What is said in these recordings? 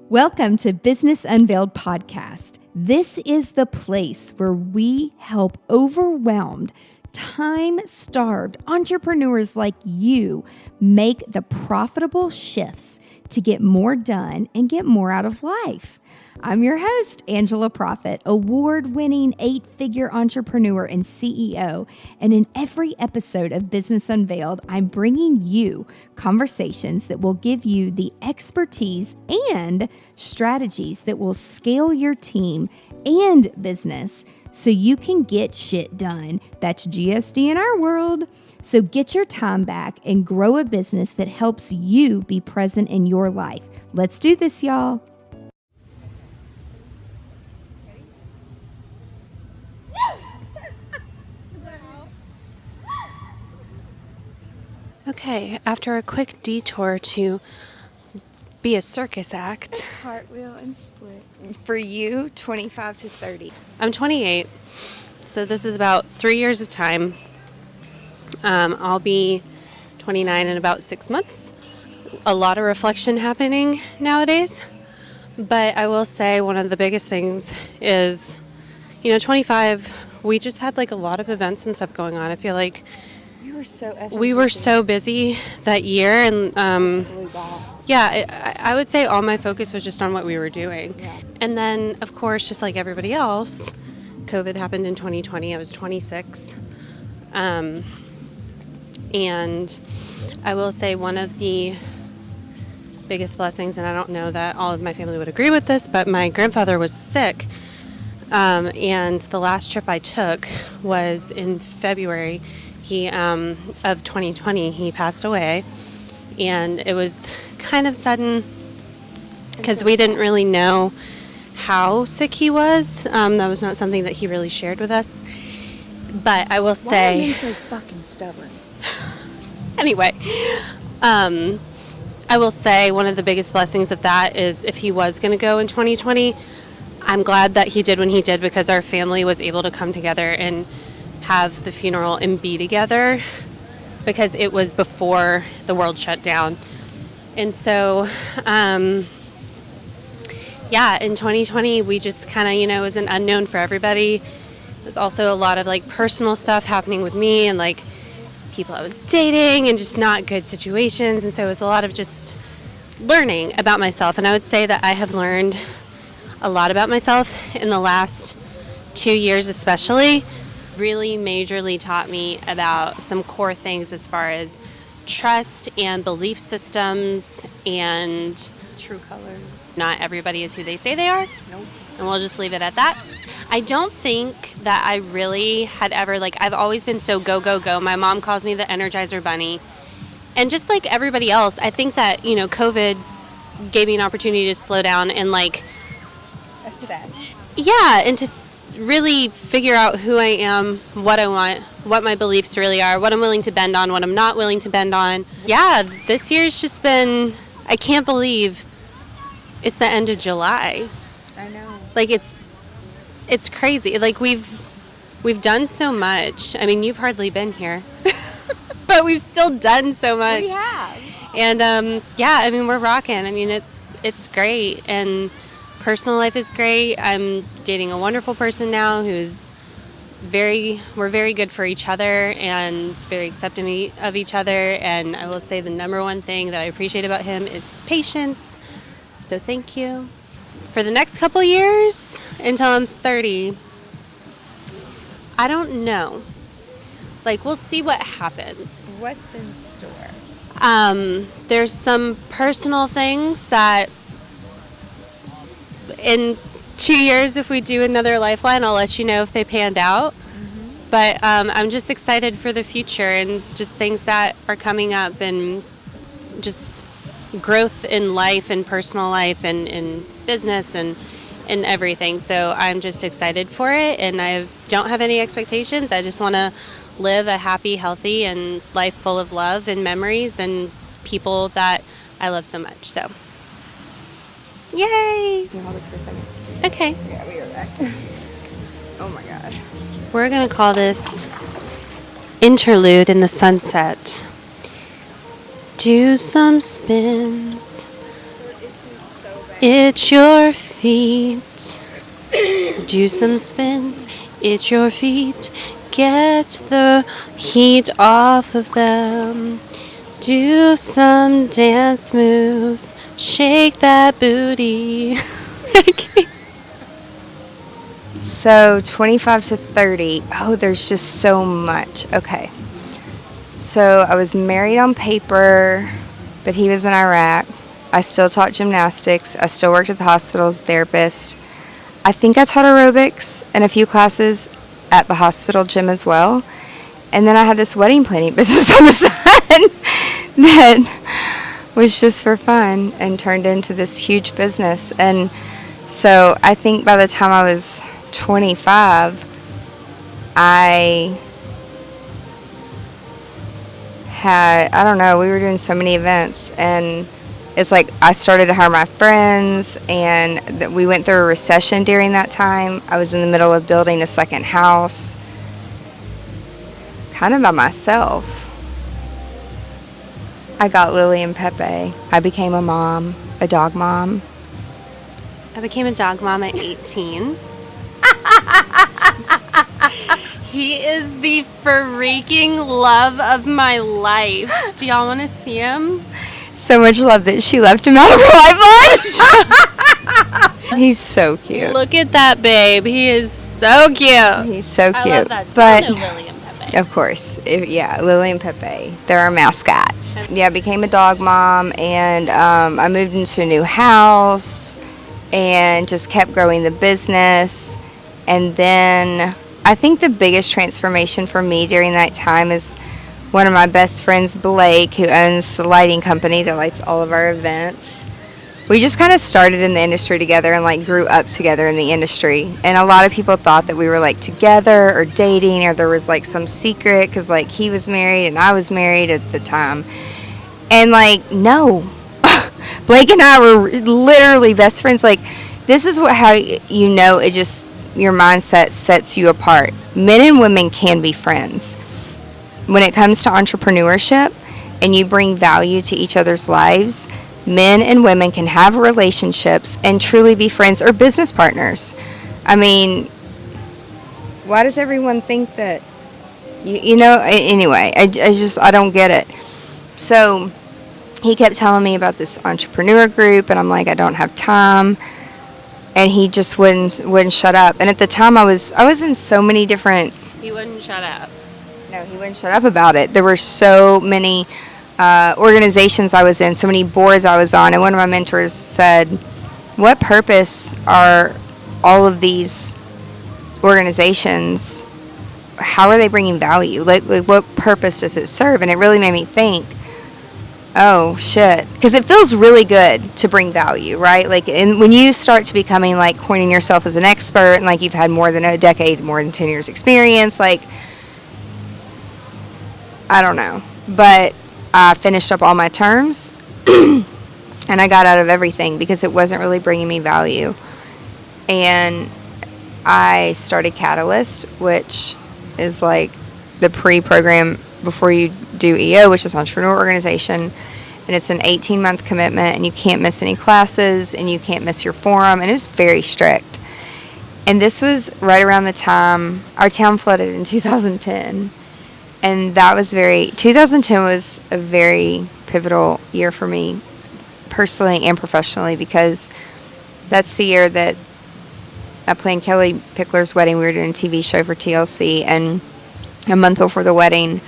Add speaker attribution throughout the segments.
Speaker 1: Welcome to Business Unveiled Podcast. This is the place where we help overwhelmed, time-starved entrepreneurs like you make the profitable shifts to get more done and get more out of life. I'm your host, Angela Profit, award-winning 8-figure entrepreneur and CEO. And in every episode of Business Unveiled, I'm bringing you conversations that will give you the expertise and strategies that will scale your team and business so you can get shit done. That's GSD in our world. So get your time back and grow a business that helps you be present in your life. Let's do this, y'all.
Speaker 2: Okay, after a quick detour to be a circus act.
Speaker 1: Cartwheel and split. For you, 25 to 30.
Speaker 2: I'm 28, so this is about 3 years of time. I'll be 29 in about 6 months. A lot of reflection happening nowadays, but I will say one of the biggest things is, 25, we just had like a lot of events and stuff going on. I feel like we were so busy that year, and I would say all my focus was just on what we were doing. Yeah. And then, of course, just like everybody else, COVID happened in 2020. I was 26. And I will say one of the biggest blessings, and I don't know that all of my family would agree with this, but my grandfather was sick. And the last trip I took was in February of 2020. He passed away, and it was kind of sudden because we didn't really know how sick he was. That was not something that he really shared with us. But I will say,
Speaker 1: why are you so fucking stubborn?
Speaker 2: Anyway, I will say one of the biggest blessings of that is if he was going to go in 2020, I'm glad that he did when he did, because our family was able to come together and have the funeral and be together, because it was before the world shut down. And so, in 2020, we just kind of, it was an unknown for everybody. It was also a lot of like personal stuff happening with me and like people I was dating and just not good situations. And so it was a lot of just learning about myself. And I would say that I have learned a lot about myself in the last 2 years, especially. Really majorly taught me about some core things as far as trust and belief systems and
Speaker 1: true colors.
Speaker 2: Not everybody is who they say they are.
Speaker 1: Nope.
Speaker 2: And we'll just leave it at that. I don't think that I really had ever, I've always been so go, go, go. My mom calls me the Energizer Bunny. And just like everybody else, I think that, COVID gave me an opportunity to slow down and
Speaker 1: assess.
Speaker 2: Yeah, and to really figure out who I am, what I want, what my beliefs really are, what I'm willing to bend on, what I'm not willing to bend on. Yeah, this year's just been, I can't believe it's the end of July.
Speaker 1: I know.
Speaker 2: It's crazy. We've done so much. I mean, you've hardly been here. But we've still done so much.
Speaker 1: We have.
Speaker 2: And we're rocking. I mean, it's great, and personal life is great. I'm dating a wonderful person now who's we're very good for each other and very accepting of each other. And I will say the number one thing that I appreciate about him is patience. So thank you. For the next couple years, until I'm 30, I don't know. We'll see what happens.
Speaker 1: What's in store?
Speaker 2: There's some personal things that in 2 years, if we do another Lifeline, I'll let you know if they panned out. Mm-hmm. But I'm just excited for the future and just things that are coming up and just growth in life and personal life and in business and everything. So I'm just excited for it, and I don't have any expectations. I just want to live a happy, healthy, and life full of love and memories and people that I love so much. So, yay!
Speaker 1: Can you hold this for a second?
Speaker 2: Okay.
Speaker 1: Yeah, we are back. Oh my God.
Speaker 2: We're going to call this Interlude in the Sunset. Do some spins. Itch your feet. Do some spins. Itch your feet. Get the heat off of them. Do some dance moves. Shake that booty.
Speaker 3: So 25 to 30. Oh, there's just so much. Okay. So I was married on paper, but he was in Iraq. I still taught gymnastics. I still worked at the hospital as a therapist. I think I taught aerobics and a few classes at the hospital gym as well. And then I had this wedding planning business on the side that was just for fun and turned into this huge business. And so I think by the time I was 25, I don't know, we were doing so many events, and it's like I started to hire my friends, and we went through a recession during that time. I was in the middle of building a second house, kind of by myself. I got Lily and Pepe. I became a mom, a dog mom.
Speaker 2: I became a dog mom at 18. He is the freaking love of my life. Do y'all want to see him?
Speaker 3: So much love that she left him out of her lifeline. He's so cute.
Speaker 2: Look at that babe. He is so cute.
Speaker 3: He's so cute.
Speaker 2: I love that.
Speaker 3: But
Speaker 2: Lily and Pepe.
Speaker 3: of course, Lily and Pepe. They're our mascots. Yeah, I became a dog mom, and I moved into a new house and just kept growing the business. And then I think the biggest transformation for me during that time is one of my best friends, Blake, who owns the lighting company that lights all of our events. We just kind of started in the industry together and like grew up together in the industry. And a lot of people thought that we were like together or dating, or there was like some secret, because like he was married and I was married at the time. And like, no. Blake and I were literally best friends. Like, this is how you know it just, your mindset sets you apart. Men and women can be friends. When it comes to entrepreneurship and you bring value to each other's lives, men and women can have relationships and truly be friends or business partners. I mean, why does everyone think that, anyway, I don't get it. So he kept telling me about this entrepreneur group, and I'm like, I don't have time. And he just wouldn't shut up. And at the time, I was in so many different.
Speaker 2: He wouldn't shut up.
Speaker 3: No, he wouldn't shut up about it. There were so many organizations I was in, so many boards I was on, and one of my mentors said, "What purpose are all of these organizations? How are they bringing value? Like what purpose does it serve?" And it really made me think, oh shit, because it feels really good to bring value, right? Like, and when you start to becoming like coining yourself as an expert, and like you've had more than a decade, more than 10 years experience, like, I don't know, but I finished up all my terms and I got out of everything because it wasn't really bringing me value. And I started Catalyst, which is like the pre-program before you do EO, which is Entrepreneur Organization, and it's an 18-month commitment, and you can't miss any classes, and you can't miss your forum, and it was very strict. And this was right around the time our town flooded in 2010, and 2010 was a very pivotal year for me, personally and professionally, because that's the year that I planned Kelly Pickler's wedding. We were doing a TV show for TLC, and a month before the wedding,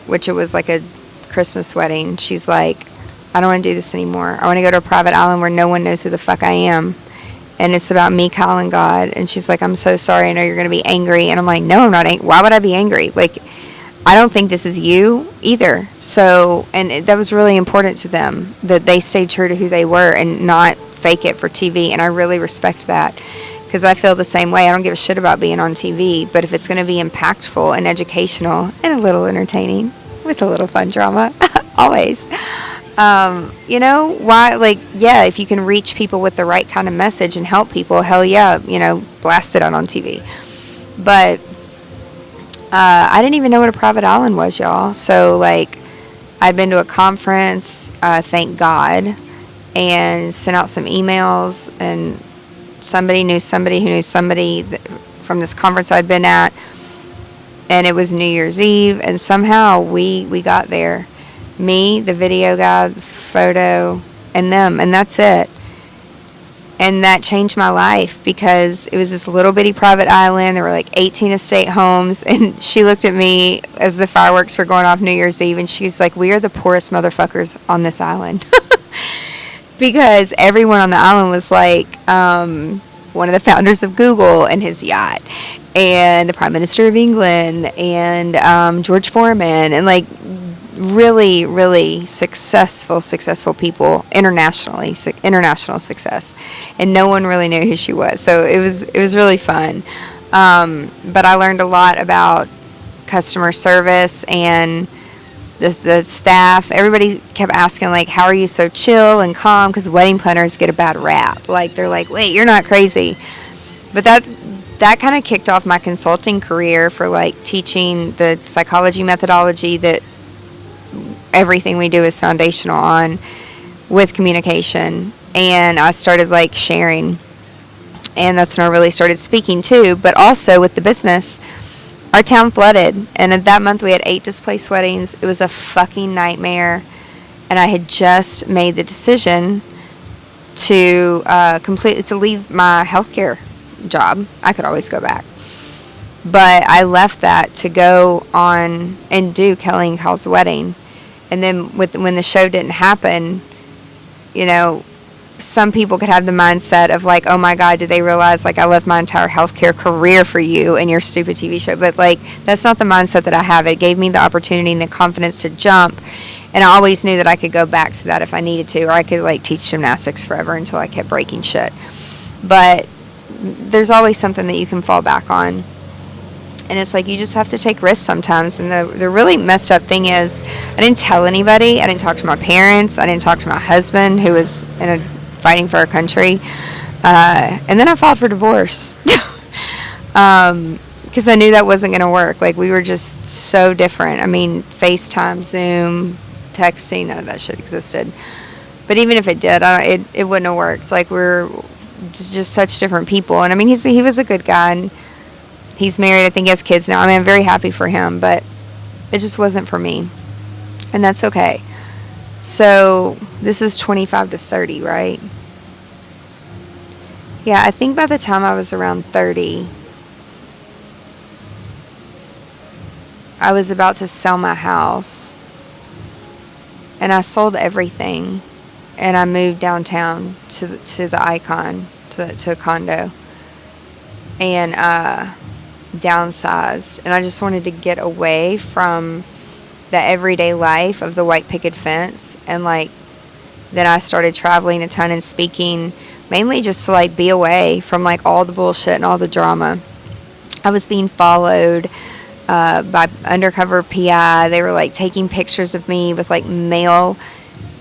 Speaker 3: which it was like a Christmas wedding, she's like, I don't want to do this anymore. I want to go to a private island where no one knows who the fuck I am. And it's about me, Kyle, and God. And she's like, I'm so sorry. I know you're going to be angry. And I'm like, no, I'm not angry. Why would I be angry? Like, I don't think this is you either. So, and that was really important to them, that they stayed true to who they were and not fake it for TV. And I really respect that, because I feel the same way. I don't give a shit about being on TV, but if it's going to be impactful and educational and a little entertaining with a little fun drama, always, why, like, yeah, if you can reach people with the right kind of message and help people, hell yeah, blast it out on TV. But I didn't even know what a private island was, y'all. So, like, I'd been to a conference, thank God, and sent out some emails, and somebody knew somebody who knew somebody from this conference I'd been at, and it was New Year's Eve, and somehow we got there. Me, the video guy, the photo, and them, and that's it. And that changed my life because it was this little bitty private island. There were like 18 estate homes. And she looked at me as the fireworks were going off New Year's Eve. And she's like, we are the poorest motherfuckers on this island. Because everyone on the island was like one of the founders of Google and his yacht. And the Prime Minister of England. And George Foreman. And like really, really successful people international success, and no one really knew who she was. So it was really fun. But I learned a lot about customer service and the staff. Everybody kept asking, like, how are you so chill and calm? Because wedding planners get a bad rap. Like, they're like, wait, you're not crazy. But that kind of kicked off my consulting career for like teaching the psychology methodology that everything we do is foundational on with communication. And I started like sharing, and that's when I really started speaking too. But also with the business, our town flooded, and at that month we had 8 displaced weddings. It was a fucking nightmare, and I had just made the decision to leave my healthcare job. I could always go back, but I left that to go on and do Kelly and Kyle's wedding. And then when the show didn't happen, you know, some people could have the mindset of like, oh my God, did they realize like I left my entire healthcare career for you and your stupid TV show? But like, that's not the mindset that I have. It gave me the opportunity and the confidence to jump. And I always knew that I could go back to that if I needed to, or I could like teach gymnastics forever until I kept breaking shit. But there's always something that you can fall back on. And it's like you just have to take risks sometimes. And the really messed up thing is I didn't tell anybody. I didn't talk to my parents. I didn't talk to my husband, who was fighting for our country. And then I filed for divorce because I knew that wasn't going to work. Like, we were just so different. I mean, FaceTime, Zoom, texting, none of that shit existed. But even if it did, it wouldn't have worked. Like, we're just such different people. And I mean, he was a good guy, and he's married. I think he has kids now. I mean, I'm very happy for him, but it just wasn't for me. And that's okay. So this is 25 to 30, right? Yeah, I think by the time I was around 30, I was about to sell my house. And I sold everything. And I moved downtown to the Icon, to a condo. And downsized, and I just wanted to get away from the everyday life of the white picket fence. And like, then I started traveling a ton and speaking, mainly just to like be away from like all the bullshit and all the drama. I was being followed by undercover PI. They were like taking pictures of me with like mail,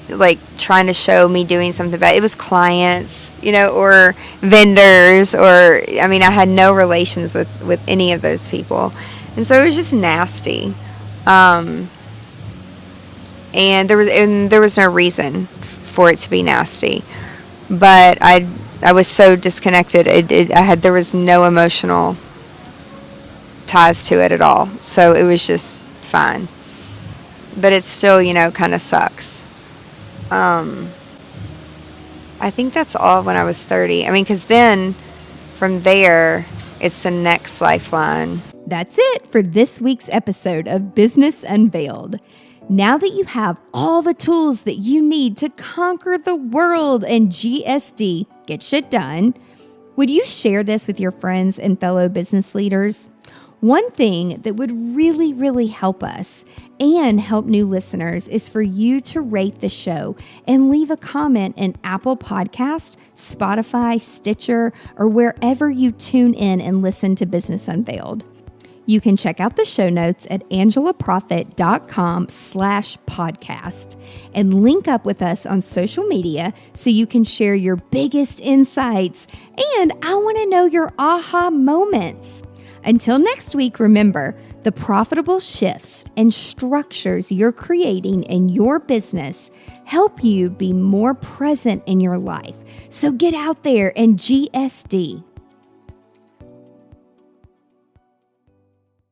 Speaker 3: like trying to show me doing something bad. It was clients, you know, or vendors, or I mean, I had no relations with any of those people, and so it was just nasty. And there was no reason for it to be nasty, but I was so disconnected. There was no emotional ties to it at all, so it was just fine. But it still, you know, kind of sucks. I think that's all when I was 30. I mean, because then from there, it's the next lifeline.
Speaker 1: That's it for this week's episode of Business Unveiled. Now that you have all the tools that you need to conquer the world and GSD, get shit done, would you share this with your friends and fellow business leaders? One thing that would really, really help us and help new listeners is for you to rate the show and leave a comment in Apple Podcast, Spotify, Stitcher, or wherever you tune in and listen to Business Unveiled. You can check out the show notes at angelaprofit.com/podcast and link up with us on social media so you can share your biggest insights. And I want to know your aha moments. Until next week, remember, the profitable shifts and structures you're creating in your business help you be more present in your life. So get out there and GSD.